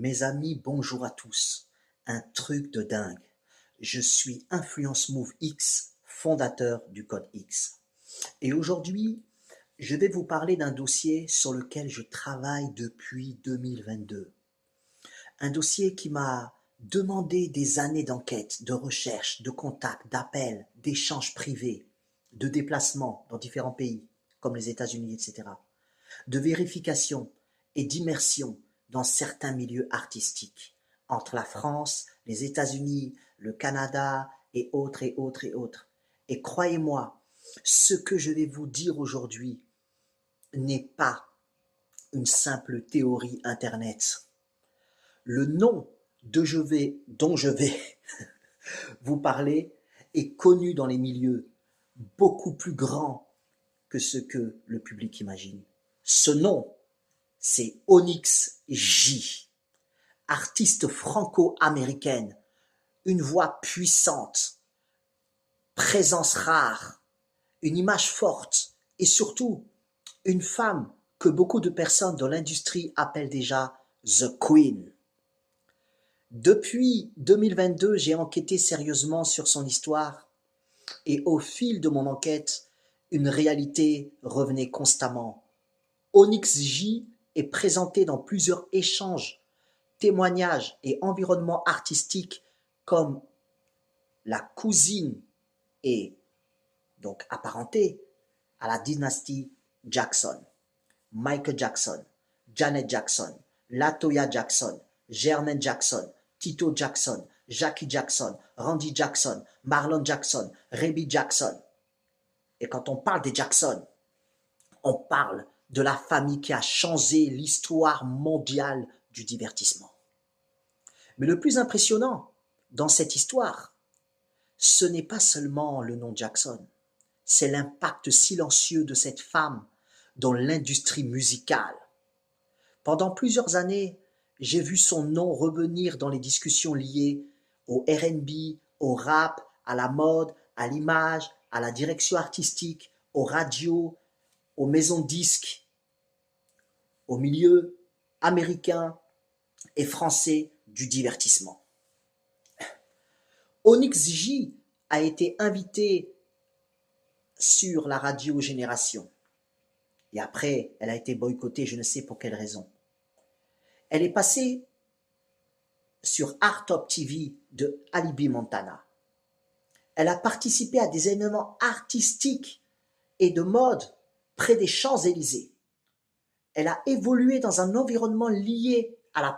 Mes amis, bonjour à tous. Un truc de dingue. Je suis Influence Move X, fondateur du Code X. Et aujourd'hui, je vais vous parler d'un dossier sur lequel je travaille depuis 2022. Un dossier qui m'a demandé des années d'enquête, de recherche, de contacts, d'appels, d'échanges privés, de déplacements dans différents pays, comme les États-Unis, etc., de vérification et d'immersion dans certains milieux artistiques, entre la France, les États-Unis, le Canada et autres et autres et autres. Et croyez-moi, ce que je vais vous dire aujourd'hui n'est pas une simple théorie Internet. Le nom dont je vais vous parler est connu dans les milieux, beaucoup plus grand que ce que le public imagine. Ce nom, c'est Onyx J, artiste franco-américaine, une voix puissante, présence rare, une image forte et surtout une femme que beaucoup de personnes dans l'industrie appellent déjà The Queen. Depuis 2022, j'ai enquêté sérieusement sur son histoire et au fil de mon enquête, une réalité revenait constamment. Onyx J est présenté dans plusieurs échanges, témoignages et environnements artistiques comme la cousine et donc apparentée à la dynastie Jackson. Michael Jackson, Janet Jackson, LaToya Jackson, Jermaine Jackson, Tito Jackson, Jackie Jackson, Randy Jackson, Marlon Jackson, Rebby Jackson. Et quand on parle des Jackson, on parle de la famille qui a changé l'histoire mondiale du divertissement. Mais le plus impressionnant dans cette histoire, ce n'est pas seulement le nom Jackson, c'est l'impact silencieux de cette femme dans l'industrie musicale. Pendant plusieurs années, j'ai vu son nom revenir dans les discussions liées au R&B, au rap, à la mode, à l'image, à la direction artistique, aux radios, aux maisons de disques, au milieu américain et français du divertissement. Onyx J a été invitée sur la radio Génération. Et après, elle a été boycottée, je ne sais pour quelle raison. Elle est passée sur Art Top TV de Ali B Montana. Elle a participé à des événements artistiques et de mode près des Champs-Élysées. Elle a évolué dans un environnement lié à la